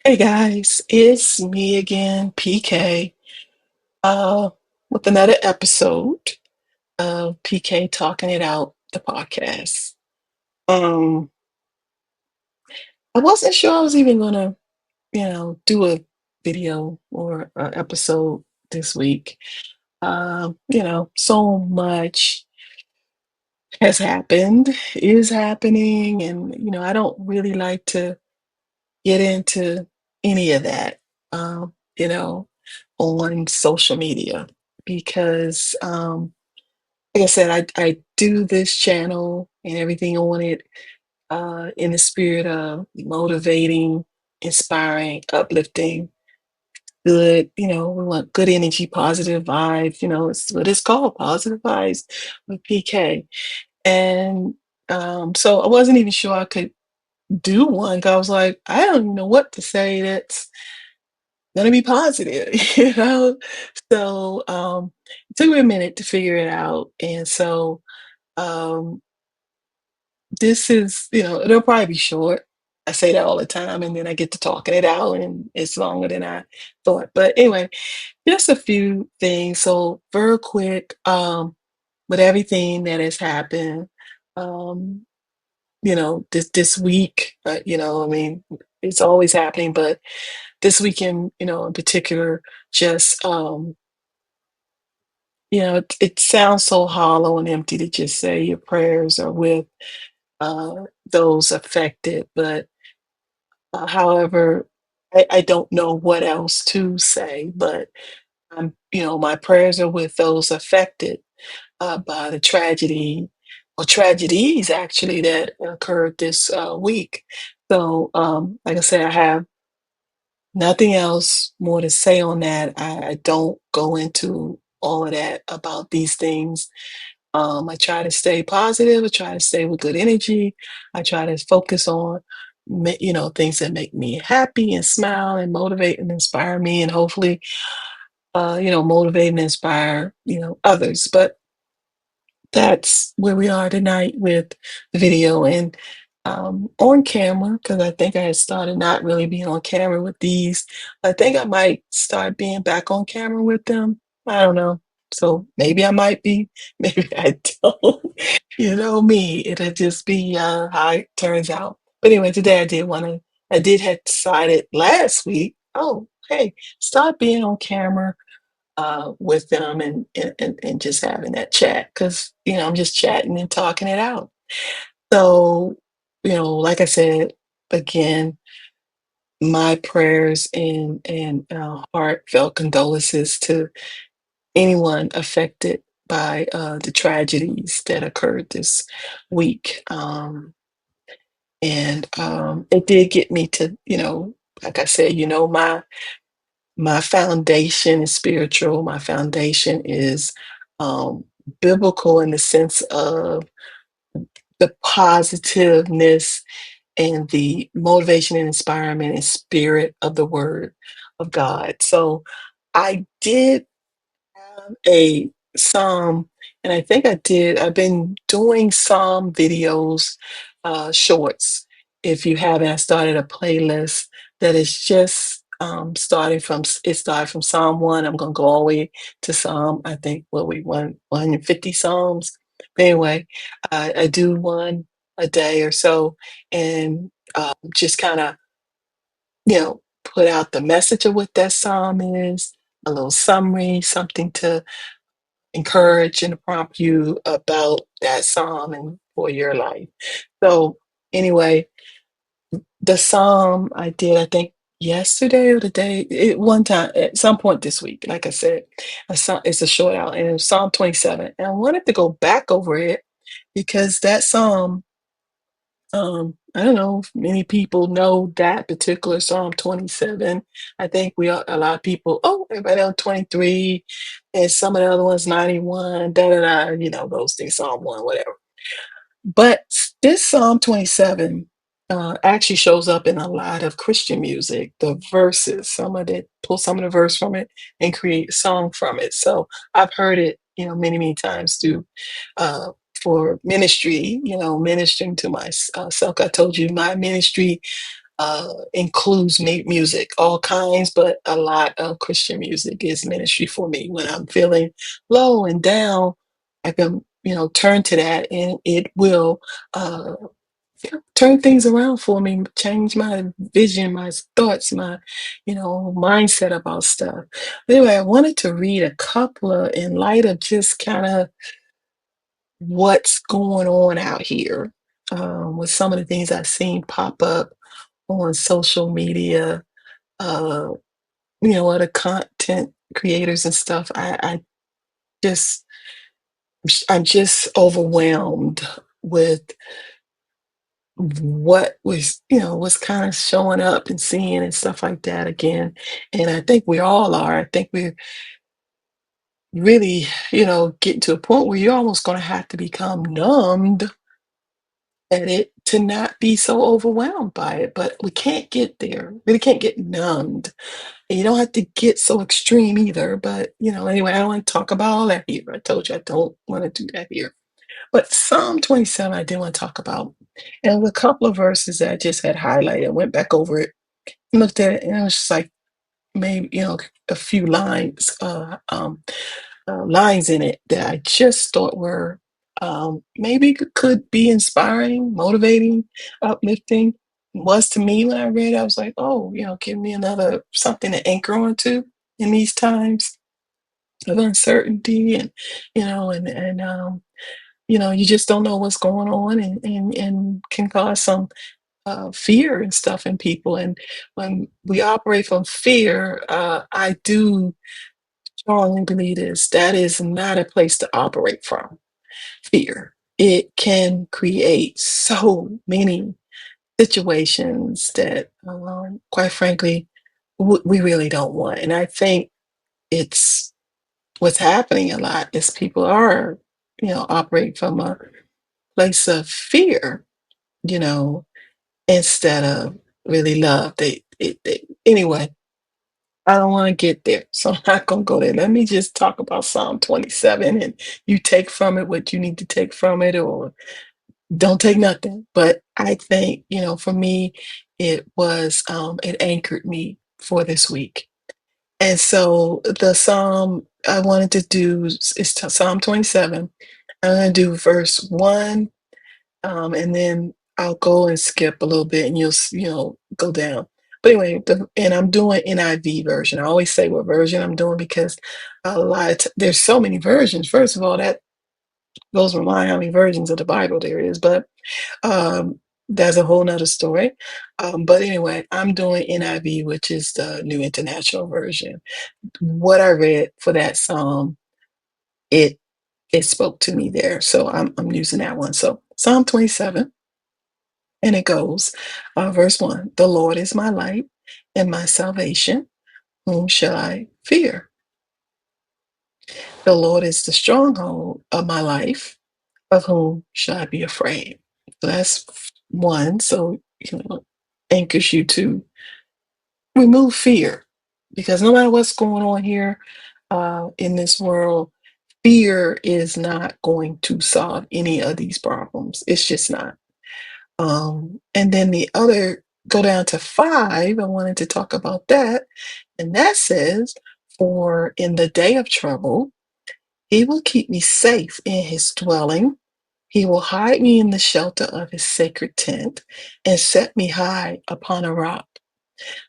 Hey guys, it's me again, PK, uh, with another episode of PK Talking It Out, the podcast. Um, I wasn't sure I was even gonna, do a video or an episode this week. So much has happened, is happening, and I don't really like to get into any of that, on social media because, like I said, I do this channel and everything on it in the spirit of motivating, inspiring, uplifting, good. We want good energy, positive vibes. It's what it's called, positive vibes with PK. And so I wasn't even sure I could do one 'cause I was like, I don't even know what to say that's gonna be positive, you know? So, it took me a minute to figure it out, and so, um, this is it'll probably be short. I say that all the time, and then I get to talking it out, and it's longer than I thought, but anyway, just a few things. So, very quick, with everything that has happened, um, this week, I mean, it's always happening, but this weekend, in particular, just it sounds so hollow and empty to just say your prayers are with uh, those affected. But however, I don't know what else to say. But my prayers are with those affected by the tragedy or tragedies actually that occurred this week. So, like I said, I have nothing else more to say on that. I don't go into all of that about these things. I try to stay positive. I try to stay with good energy. I try to focus on, things that make me happy and smile and motivate and inspire me, and hopefully, motivate and inspire, others. But that's where we are tonight with the video and on camera, because I think I had started not really being on camera with these. I think I might start being back on camera with them. I don't know. So maybe I might be, maybe I don't. You know me, it'll just be how it turns out. But anyway, today I did had decided last week, oh, hey, start being on camera with them and just having that chat because I'm just chatting and talking it out. So, like I said, again, my prayers and heartfelt condolences to anyone affected by the tragedies that occurred this week. And it did get me to, like I said, my foundation is spiritual. My foundation is um, biblical in the sense of the positiveness and the motivation and inspiration and spirit of the Word of God. So I did a psalm, and I think I've been doing psalm videos, shorts. If you haven't, I started a playlist that is just it started from Psalm 1. I'm gonna go all the way to Psalm, I think, 150 Psalms. But anyway, I do one a day or so, and just kind of put out the message of what that psalm is, a little summary, something to encourage and prompt you about that psalm and for your life. So anyway, the psalm I did, I think yesterday or the day, one time at some point this week, like I said, it's a short out, and it was Psalm 27. And I wanted to go back over it because that psalm, I don't know if many people know that particular Psalm 27. I think a lot of people, oh, everybody know 23, and some of the other ones, 91, da da da, those things, Psalm 1, whatever. But this Psalm 27 actually shows up in a lot of Christian music. The verses, some of it, pull some of the verse from it and create a song from it. So I've heard it, many, many times through uh, for ministry, ministering to myself. I told you my ministry includes music, all kinds, but a lot of Christian music is ministry for me. When I'm feeling low and down, I can, turn to that and it will uh, turn things around for me, change my vision, my thoughts, my, mindset about stuff. Anyway, I wanted to read a couple of, in light of just kind of what's going on out here with some of the things I've seen pop up on social media, uh, other content creators and stuff. Just, I'm just overwhelmed with what was kind of showing up and seeing and stuff like that again. And I think we all are. I think we're really, getting to a point where you're almost going to have to become numbed at it to not be so overwhelmed by it. But we can't get there. Really can't get numbed. And you don't have to get so extreme either. But, anyway, I don't want to talk about all that here. I told you I don't want to do that here. But Psalm 27, I did want to talk about. And a couple of verses that I just had highlighted, went back over it, looked at it, and it was just like maybe, a few lines in it that I just thought were maybe could be inspiring, motivating, uplifting. Was to me when I read it, I was like, oh, give me another something to anchor onto in these times of uncertainty and, you just don't know what's going on and can cause some fear and stuff in people. And when we operate from fear, I do strongly believe this. That is not a place to operate from. Fear. It can create so many situations that, quite frankly, we really don't want. And I think it's what's happening a lot is people are, operating from a place of fear, you know, instead of really love. Anyway, I don't want to get there, so I'm not going to go there. Let me just talk about Psalm 27 and you take from it what you need to take from it or don't take nothing. But I think, for me, it anchored me for this week. And so the Psalm I wanted to do is Psalm 27. I'm going to do verse 1, and then I'll go and skip a little bit and go down. But anyway, and I'm doing NIV version. I always say what version I'm doing because there's so many versions. First of all, that blows my mind how many versions of the Bible there is, but that's a whole nother story. But anyway, I'm doing NIV, which is the New International Version. What I read for that psalm, it it spoke to me there, so I'm using that one. So Psalm 27. And it goes, verse 1, the Lord is my light and my salvation. Whom shall I fear? The Lord is the stronghold of my life. Of whom shall I be afraid? So that's one. So, anchors you to remove fear. Because no matter what's going on here in this world, fear is not going to solve any of these problems. It's just not. And then the other, go down to 5. I wanted to talk about that. And that says, for in the day of trouble, he will keep me safe in his dwelling. He will hide me in the shelter of his sacred tent and set me high upon a rock.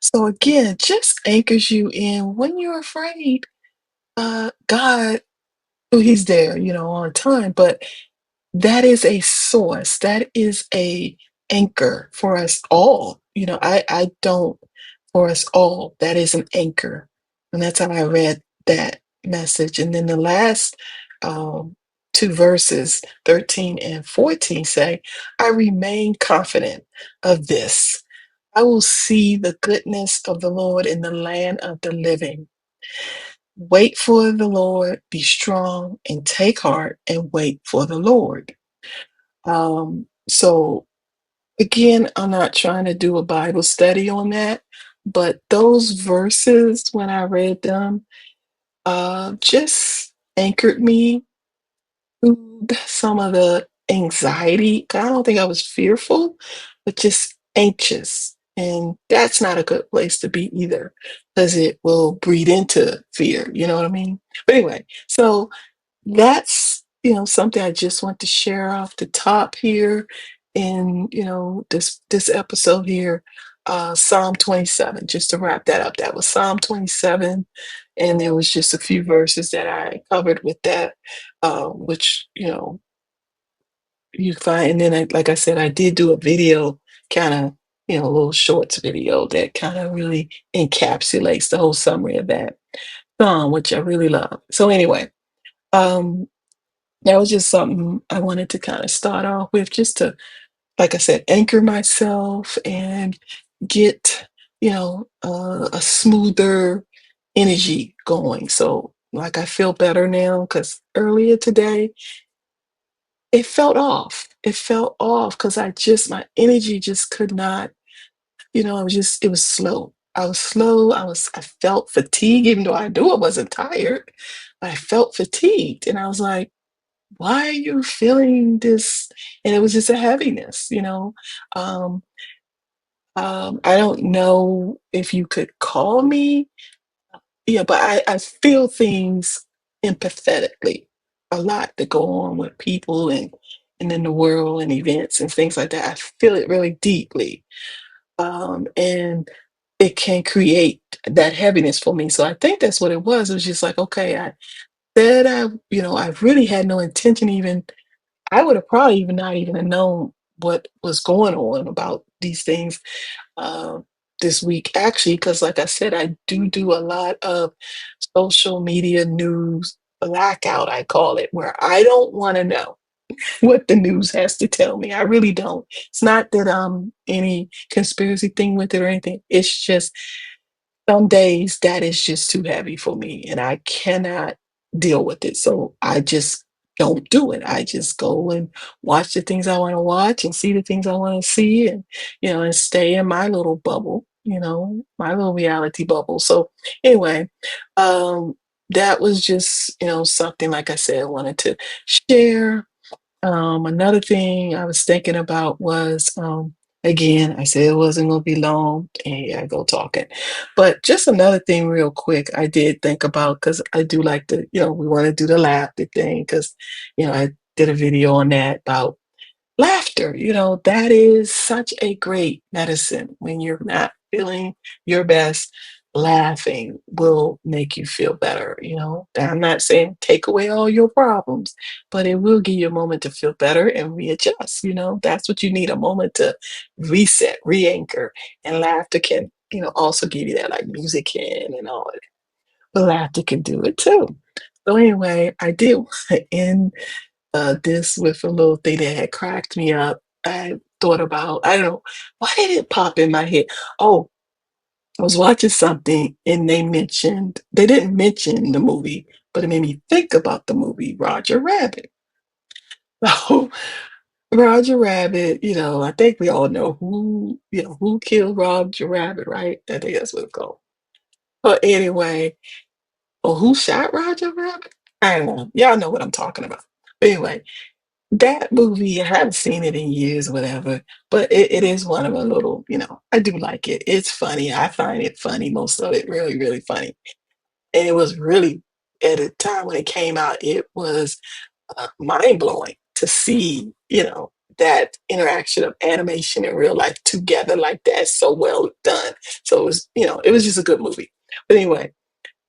So again, just anchors you in when you're afraid. God, oh, he's there, all the time, but that is a source. That is a anchor for us all. I don't, for us all, that is an anchor. And that's how I read that message. And then the last um, 2 verses, 13 and 14 say, I remain confident of this. I will see the goodness of the Lord in the land of the living. Wait for the Lord, be strong and take heart and wait for the Lord. So again, I'm not trying to do a Bible study on that, but those verses, when I read them, just anchored me to some of the anxiety. I don't think I was fearful, but just anxious. And that's not a good place to be either, because it will breed into fear. You know what I mean? But anyway, so that's, something I just want to share off the top here in, this episode here. Psalm 27, just to wrap that up. That was Psalm 27. And there was just a few verses that I covered with that, which, you find. And then like I said, I did do a video, kind of, a little shorts video that kind of really encapsulates the whole summary of that song, which I really love. So anyway, um, that was just something I wanted to kind of start off with, just to, like I said, anchor myself and get, a smoother energy going. So, like, I feel better now because earlier today, it felt off. It felt off because my energy just could not, it was slow. I was slow. I felt fatigue, even though I knew I wasn't tired. I felt fatigued. And I was like, why are you feeling this? And it was just a heaviness, Um, I don't know if you could call me, yeah, but I feel things empathetically a lot that go on with people and in the world and events and things like that. I feel it really deeply. And it can create that heaviness for me. So I think that's what it was. It was just like, okay, I said I really had no intention even. I would have probably even not even have known what was going on about these things uh, this week, actually, because like I said, I do a lot of social media news blackout, I call it, where I don't want to know what the news has to tell me. I really don't. It's not that any conspiracy thing with it or anything. It's just some days that is just too heavy for me and I cannot deal with it. So I just don't do it. I just go and watch the things I want to watch and see the things I want to see and, and stay in my little bubble, my little reality bubble. So anyway, um, that was just, something, like I said, I wanted to share. Another thing I was thinking about was, again, I said it wasn't going to be long, and here I go talking. But just another thing, real quick, I did think about, because I do like to, we want to do the laughter thing, because, I did a video on that about laughter. That is such a great medicine when you're not feeling your best. Laughing will make you feel better. I'm not saying take away all your problems, but it will give you a moment to feel better and readjust. That's what you need, a moment to reset, re anchor. And laughter can, also give you that, like music can and all that. But laughter can do it too. So, anyway, I did want to end this with a little thing that had cracked me up. I thought about, I don't know, why did it pop in my head? Oh, I was watching something and they didn't mention the movie, but it made me think about the movie Roger Rabbit. So Roger Rabbit, I think we all know who killed Roger Rabbit, right? I think that's what it's called. But anyway, or who shot Roger Rabbit? I don't know. Y'all know what I'm talking about. But anyway, that movie, I haven't seen it in years, whatever, but it is one of a little, I do like it. It's funny. I find it funny, most of it really, really funny. And it was really, at the time when it came out, it was mind blowing to see, that interaction of animation and real life together like that, so well done. So it was, it was just a good movie. But anyway,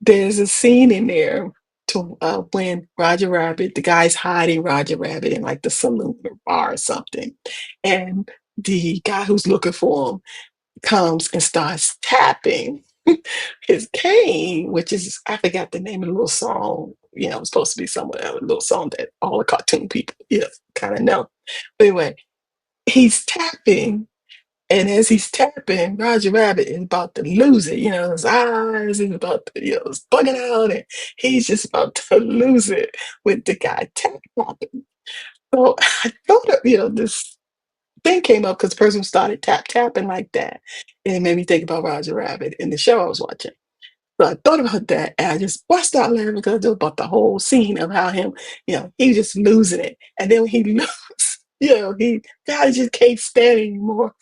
there's a scene in there to when Roger Rabbit, the guy's hiding Roger Rabbit in like the saloon or bar or something, and the guy who's looking for him comes and starts tapping his cane, which is, I forgot the name of the little song. It's supposed to be somewhere a little song that all the cartoon people, kind of know. But anyway, he's tapping, and as he's tapping, Roger Rabbit is about to lose it. His eyes is about to, it's bugging out, and he's just about to lose it with the guy tapping. So I thought of, this thing came up because the person started tapping like that. And it made me think about Roger Rabbit in the show I was watching. So I thought about that, and I just busted out laughing because it was about the whole scene of how him, he was just losing it. And then when he lose, he God just can't stand anymore.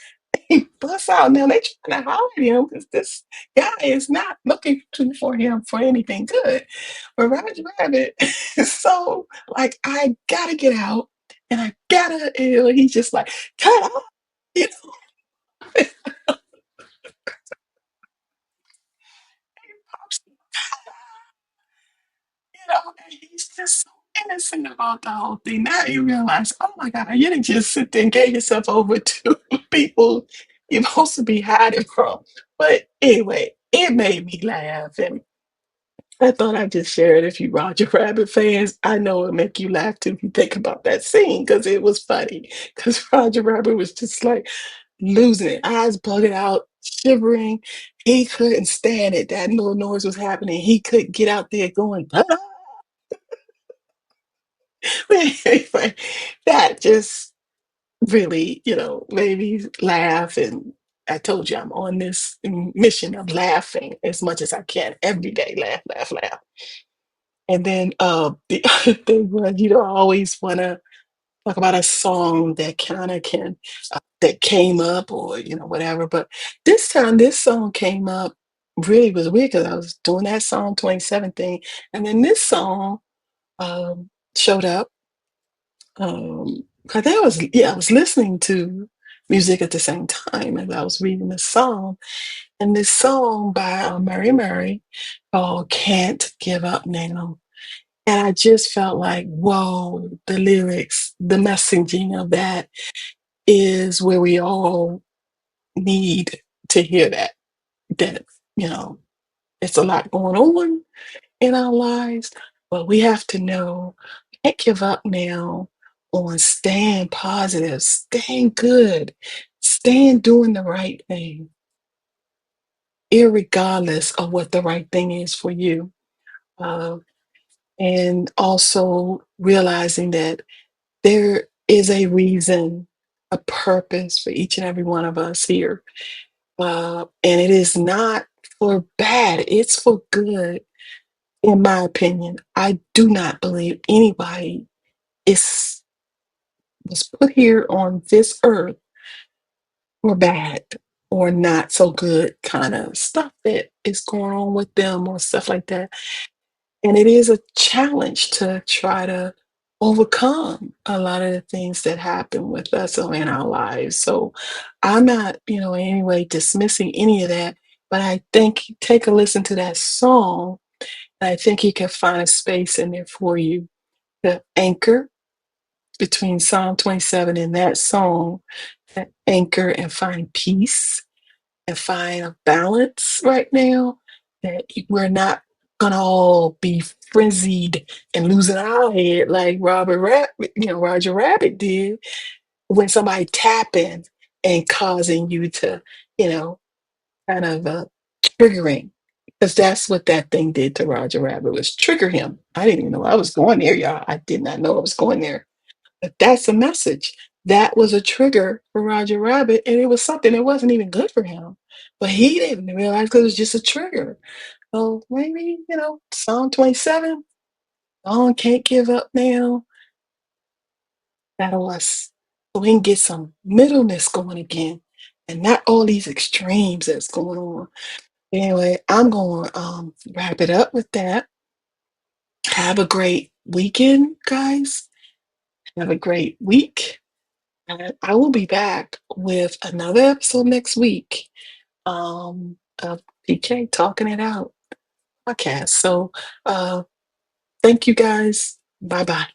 he busts out. Now they trying to hide him because this guy is not looking for him for anything good. But Roger Rabbit is so like, I gotta get out and I gotta, he's just like, cut off, you know, and he's just so innocent about the whole thing. Now you realize, oh my God, you didn't just sit there and gave yourself over to people you're supposed to be hiding from. But anyway, it made me laugh. And I thought I'd just share it. If you Roger Rabbit fans, I know it'll make you laugh too if you think about that scene because it was funny. Because Roger Rabbit was just like losing it, eyes bugging out, shivering. He couldn't stand it. That little noise was happening. He couldn't get out there going, "Ah!" Anyway, that just really, made me laugh. And I told you I'm on this mission of laughing as much as I can every day. Laugh, laugh, laugh. And then the other thing was, I always want to talk about a song that kind of can that came up, or whatever. But this time, this song came up. Really was weird because I was doing that Psalm 27 thing, and then this song showed up. 'Cause I was listening to music at the same time as I was reading the psalm, and this song by Mary Mary called "Can't Give Up Now." And I just felt like, whoa, the lyrics, the messaging of that is where we all need to hear that. That, you know, it's a lot going on in our lives, but we have to know, can't give up now on staying positive, staying good, staying doing the right thing, irregardless of what the right thing is for you. Uh, and also realizing that there is a reason, a purpose for each and every one of us here. And it is not for bad, it's for good, in my opinion. I do not believe anybody is was put here on this earth for bad or not so good kind of stuff that is going on with them or stuff like that. And it is a challenge to try to overcome a lot of the things that happen with us or in our lives. So I'm not, in any way dismissing any of that, but I think take a listen to that song, and I think you can find a space in there for you to anchor between Psalm 27 and that song, to anchor and find peace and find a balance right now, that we're not gonna all be frenzied and losing our head like Roger Rabbit did when somebody tapping and causing you to, you know, kind of triggering. Because that's what that thing did to Roger Rabbit, was trigger him. I didn't even know I was going there, y'all. I did not know I was going there. But that's a message. That was a trigger for Roger Rabbit, and it was something that wasn't even good for him. But he didn't realize because it was just a trigger. So maybe, Psalm 27, on can't give up now. That'll us. So we can get some middleness going again and not all these extremes that's going on. Anyway, I'm going to wrap it up with that. Have a great weekend, guys. Have a great week. And I will be back with another episode next week of PK Talking It Out podcast. So thank you guys. Bye bye.